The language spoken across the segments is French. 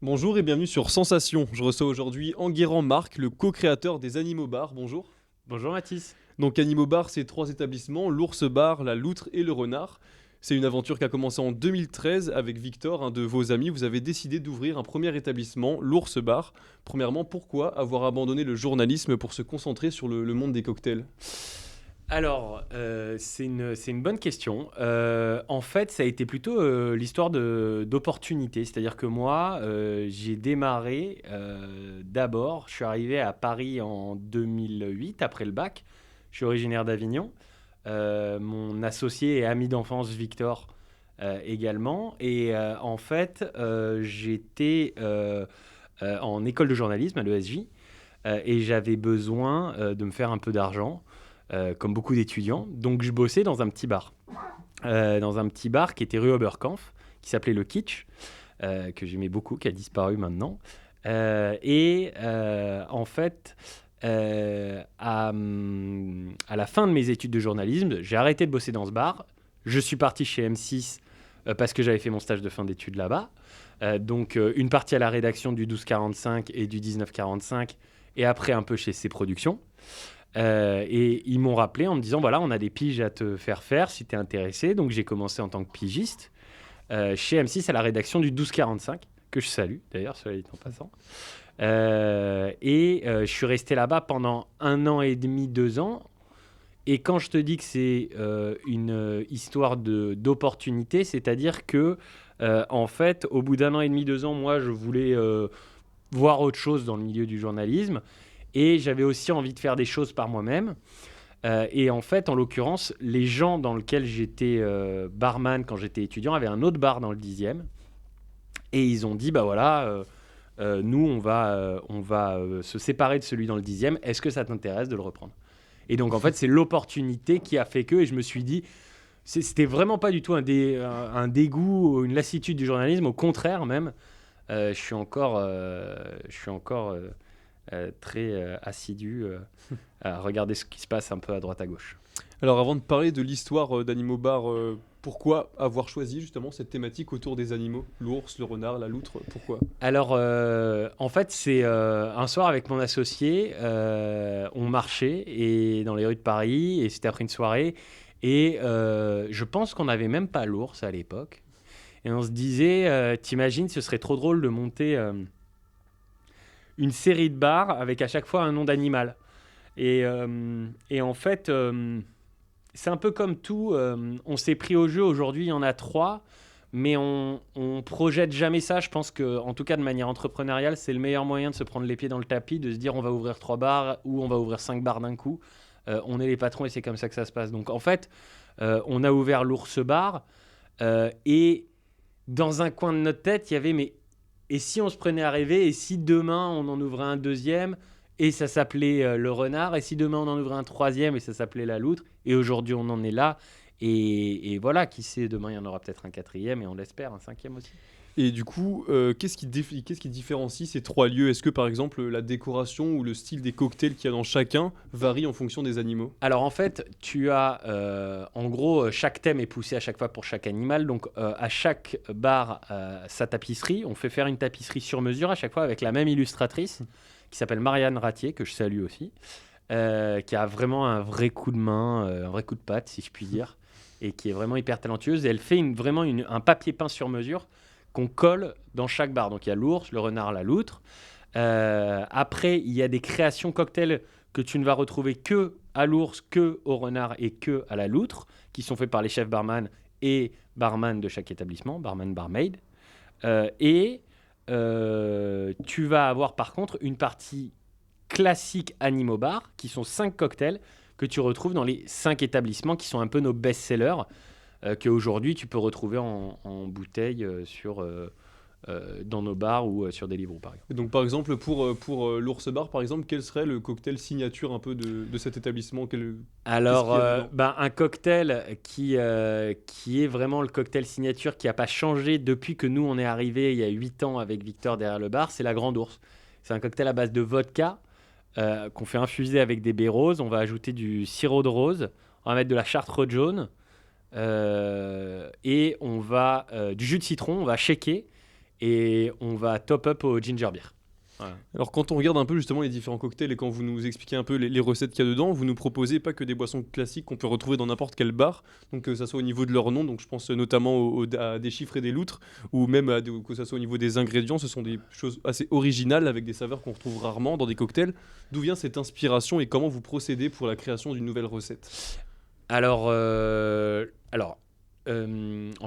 Bonjour et bienvenue sur Sensation. Je reçois aujourd'hui Enguerrand Marc, le co-créateur des Animaux Bar. Bonjour. Bonjour Mathis. Donc Animaux Bar, c'est trois établissements, l'Ours Bar, la Loutre et le Renard. C'est une aventure qui a commencé en 2013 avec Victor, un de vos amis. Vous avez décidé d'ouvrir un premier établissement, l'Ours Bar. Premièrement, pourquoi avoir abandonné le journalisme pour se concentrer sur le monde des cocktails? Alors, c'est une bonne question. En fait, ça a été plutôt l'histoire d'opportunité. C'est-à-dire que moi, j'ai démarré d'abord, je suis arrivé à Paris en 2008, après le bac. Je suis originaire d'Avignon. Mon associé et ami d'enfance, Victor, également. Et en fait, j'étais en école de journalisme à l'ESJ et j'avais besoin de me faire un peu d'argent comme beaucoup d'étudiants. Donc je bossais dans un petit bar qui était rue Oberkampf, qui s'appelait le Kitsch, que j'aimais beaucoup, qui a disparu maintenant. En fait, à la fin de mes études de journalisme, j'ai arrêté de bosser dans ce bar. Je suis parti chez M6 parce que j'avais fait mon stage de fin d'études là-bas. Une partie à la rédaction du 1245 et du 1945, et après un peu chez C Productions. Et ils m'ont rappelé en me disant voilà, on a des piges à te faire si tu es intéressé. Donc j'ai commencé en tant que pigiste chez M6 à la rédaction du 1245, que je salue d'ailleurs, cela dit en passant. Je suis resté là-bas pendant 1 an et demi, 2 ans. Et quand je te dis que c'est une histoire d'opportunité, c'est-à-dire que en fait, au bout d'1 an et demi, 2 ans, moi je voulais voir autre chose dans le milieu du journalisme. Et j'avais aussi envie de faire des choses par moi-même. Et en fait, en l'occurrence, les gens dans lesquels j'étais barman quand j'étais étudiant avaient un autre bar dans le 10e. Et ils ont dit, bah voilà, nous, on va se séparer de celui dans le 10e. Est-ce que ça t'intéresse de le reprendre? Et donc, en fait, c'est l'opportunité qui a fait que, et je me suis dit, c'était vraiment pas du tout un dégoût ou une lassitude du journalisme. Au contraire, même, je suis encore très assidu à regarder ce qui se passe un peu à droite à gauche. Alors avant de parler de l'histoire d'Animaux Bar, pourquoi avoir choisi justement cette thématique autour des animaux? L'ours, le renard, la loutre, pourquoi? Alors, en fait, c'est un soir avec mon associé, on marchait et dans les rues de Paris, et c'était après une soirée, et je pense qu'on n'avait même pas l'ours à l'époque, et on se disait, t'imagines, ce serait trop drôle de monter une série de bars avec à chaque fois un nom d'animal. Et en fait, c'est un peu comme tout. On s'est pris au jeu. Aujourd'hui, il y en a trois. Mais on projette jamais ça. Je pense que, en tout cas, de manière entrepreneuriale, c'est le meilleur moyen de se prendre les pieds dans le tapis, de se dire on va ouvrir 3 bars ou on va ouvrir 5 bars d'un coup. On est les patrons et c'est comme ça que ça se passe. Donc, en fait, on a ouvert l'Ours Bar et dans un coin de notre tête, il y avait mais et si on se prenait à rêver, et si demain on en ouvrait un deuxième et ça s'appelait le renard, et si demain on en ouvrait un troisième et ça s'appelait la loutre, et aujourd'hui on en est là, et voilà, qui sait, demain il y en aura peut-être un quatrième, et on l'espère, un cinquième aussi. Et du coup, qu'est-ce qui différencie ces trois lieux? Est-ce que par exemple la décoration ou le style des cocktails qu'il y a dans chacun varie en fonction des animaux? Alors en fait, tu as, en gros, chaque thème est poussé à chaque fois pour chaque animal, donc à chaque bar sa tapisserie, on fait faire une tapisserie sur mesure à chaque fois avec la même illustratrice, qui s'appelle Marianne Ratier, que je salue aussi. Qui a vraiment un vrai coup de main, un vrai coup de patte, si je puis dire, et qui est vraiment hyper talentueuse. Et elle fait un papier peint sur mesure qu'on colle dans chaque bar. Donc il y a l'ours, le renard, la loutre. Après, il y a des créations cocktails que tu ne vas retrouver que à l'ours, que au renard et que à la loutre, qui sont faits par les chefs barman et barman de chaque établissement, barman, barmaid. Et tu vas avoir par contre une partie classique Animo Bar, qui sont 5 cocktails que tu retrouves dans les 5 établissements qui sont un peu nos best-sellers, qu'aujourd'hui tu peux retrouver en bouteille dans nos bars ou sur des livres, par exemple. Et donc par exemple pour l'ours bar par exemple, quel serait le cocktail signature un peu de cet établissement? Qu'est-ce Alors, qu'il y a dedans? un cocktail qui est vraiment le cocktail signature qui n'a pas changé depuis que nous on est arrivé il y a 8 ans avec Victor derrière le bar, c'est la Grande Ourse. C'est un cocktail à base de vodka, qu'on fait infuser avec des baies roses. On va ajouter du sirop de rose, on va mettre de la chartreuse jaune, et on va du jus de citron, on va shaker, et on va top up au ginger beer. Voilà. Alors quand on regarde un peu justement les différents cocktails et quand vous nous expliquez un peu les recettes qu'il y a dedans, vous nous proposez pas que des boissons classiques qu'on peut retrouver dans n'importe quel bar, donc que ça soit au niveau de leur nom, donc je pense notamment à des chiffres et des loutres, ou même que ça soit au niveau des ingrédients, ce sont des choses assez originales avec des saveurs qu'on retrouve rarement dans des cocktails. D'où vient cette inspiration et comment vous procédez pour la création d'une nouvelle recette? Alors, en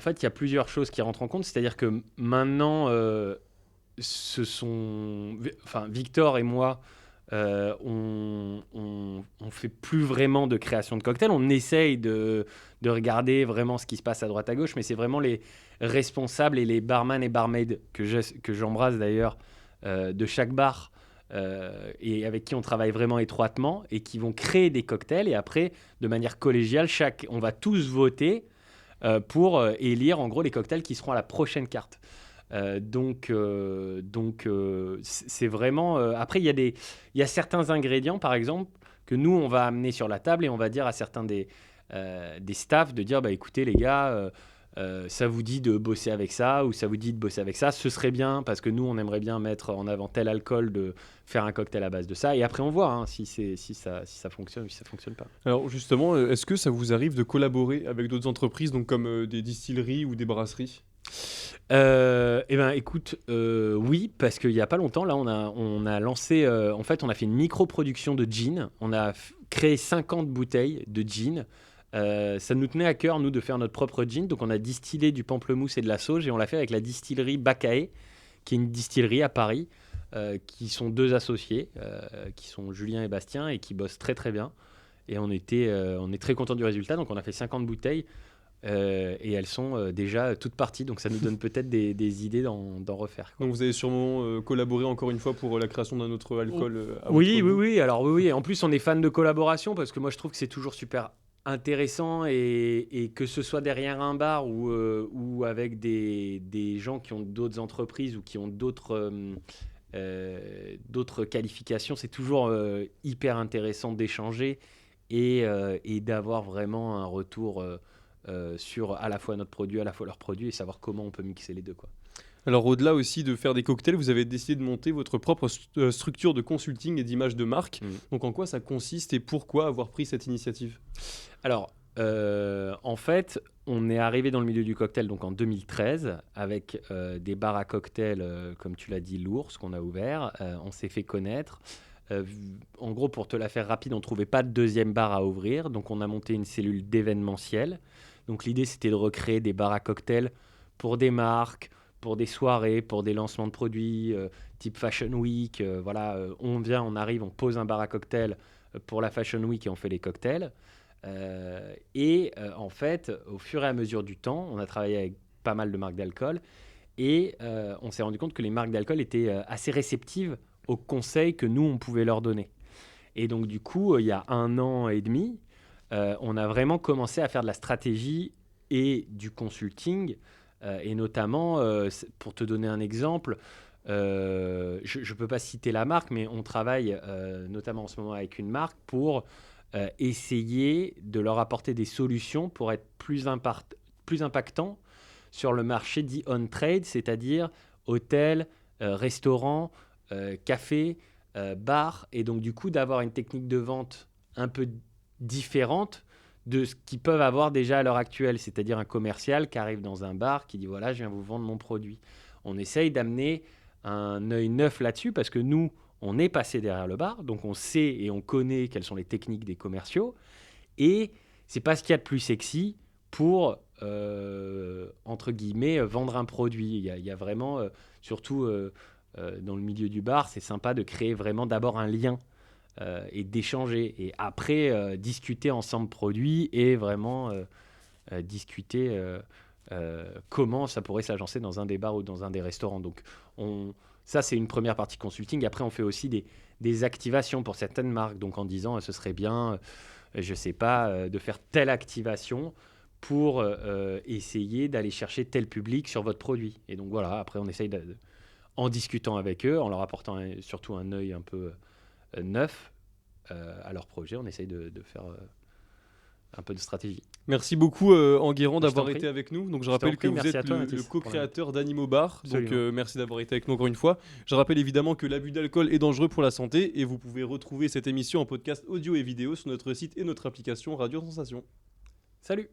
fait, il y a plusieurs choses qui rentrent en compte. C'est-à-dire que maintenant, Victor et moi, on fait plus vraiment de création de cocktails. On essaye de regarder vraiment ce qui se passe à droite à gauche, mais c'est vraiment les responsables et les barman et barmaids que j'embrasse d'ailleurs de chaque bar. Et avec qui on travaille vraiment étroitement et qui vont créer des cocktails et après de manière collégiale on va tous voter pour élire en gros les cocktails qui seront à la prochaine carte. C'est vraiment. Après, il y a certains ingrédients, par exemple, que nous, on va amener sur la table et on va dire à certains des staffs de dire bah, écoutez, les gars, ça vous dit de bosser avec ça ou ça vous dit de bosser avec ça, ce serait bien parce que nous, on aimerait bien mettre en avant tel alcool, de faire un cocktail à base de ça. Et après, on voit si ça fonctionne ou si ça fonctionne pas. Alors justement, est-ce que ça vous arrive de collaborer avec d'autres entreprises, donc comme des distilleries ou des brasseries? Eh ben, écoute, oui, parce qu'il y a pas longtemps, là, on a lancé, en fait, on a fait une micro-production de gin. On a créé 50 bouteilles de gin. Ça nous tenait à cœur, nous, de faire notre propre gin. Donc, on a distillé du pamplemousse et de la sauge et on l'a fait avec la distillerie Bacae, qui est une distillerie à Paris, qui sont deux associés, qui sont Julien et Bastien, et qui bossent très, très bien. Et on est très content du résultat. Donc, on a fait 50 bouteilles. Et elles sont déjà toutes parties, donc ça nous donne peut-être des idées d'en refaire, quoi. Donc vous avez sûrement collaboré encore une fois pour la création d'un autre alcool à Oui, votre oui, goût. oui. Alors oui, oui. En plus, on est fan de collaboration parce que moi, je trouve que c'est toujours super intéressant et que ce soit derrière un bar ou avec des gens qui ont d'autres entreprises ou qui ont d'autres qualifications, c'est toujours hyper intéressant d'échanger et d'avoir vraiment un retour sur à la fois notre produit, à la fois leur produit et savoir comment on peut mixer les deux, quoi. Alors au-delà aussi de faire des cocktails, vous avez décidé de monter votre propre structure de consulting et d'image de marque. Mm. Donc en quoi ça consiste et pourquoi avoir pris cette initiative? Alors, en fait, on est arrivé dans le milieu du cocktail donc en 2013 avec des bars à cocktails, comme tu l'as dit, l'Ours, qu'on a ouvert. On s'est fait connaître. En gros, pour te la faire rapide, on ne trouvait pas de deuxième bar à ouvrir. Donc, on a monté une cellule d'événementiel. Donc, l'idée, c'était de recréer des bars à cocktails pour des marques, pour des soirées, pour des lancements de produits, type Fashion Week. Voilà, on arrive, on pose un bar à cocktails pour la Fashion Week et on fait les cocktails. En fait, au fur et à mesure du temps, on a travaillé avec pas mal de marques d'alcool et on s'est rendu compte que les marques d'alcool étaient assez réceptives aux conseils que nous, on pouvait leur donner. Et donc, du coup, il y a 1 an et demi, on a vraiment commencé à faire de la stratégie et du consulting. Et notamment, pour te donner un exemple, je ne peux pas citer la marque, mais on travaille notamment en ce moment avec une marque pour essayer de leur apporter des solutions pour être plus impactant sur le marché dit on-trade, c'est-à-dire hôtels, restaurants, cafés, bars, et donc du coup d'avoir une technique de vente un peu différente de ce qu'ils peuvent avoir déjà à l'heure actuelle, c'est-à-dire un commercial qui arrive dans un bar, qui dit voilà, je viens vous vendre mon produit. On essaye d'amener un œil neuf là-dessus parce que nous, on est passé derrière le bar, donc on sait et on connaît quelles sont les techniques des commerciaux. Et c'est pas ce qu'il y a de plus sexy pour, entre guillemets, vendre un produit. Il y a vraiment, surtout dans le milieu du bar, c'est sympa de créer vraiment d'abord un lien et d'échanger. Et après, discuter ensemble produits et vraiment discuter comment ça pourrait s'agencer dans un des bars ou dans un des restaurants. Donc, ça, c'est une première partie consulting. Après, on fait aussi des activations pour certaines marques. Donc, en disant, ce serait bien, je ne sais pas, de faire telle activation pour essayer d'aller chercher tel public sur votre produit. Et donc, voilà, après, on essaye, en discutant avec eux, en leur apportant surtout un œil un peu neuf à leur projet, on essaye de faire un peu de stratégie. Merci beaucoup Enguerrand Je t'en d'avoir prie. été avec nous. Donc je t'en rappelle que prie, vous merci êtes à toi, le Mathis, co-créateur d'Animo Bar. Donc Absolument. merci d'avoir été avec nous encore une fois. Je rappelle évidemment que l'abus d'alcool est dangereux pour la santé et vous pouvez retrouver cette émission en podcast audio et vidéo sur notre site et notre application Radio Sensation. Salut.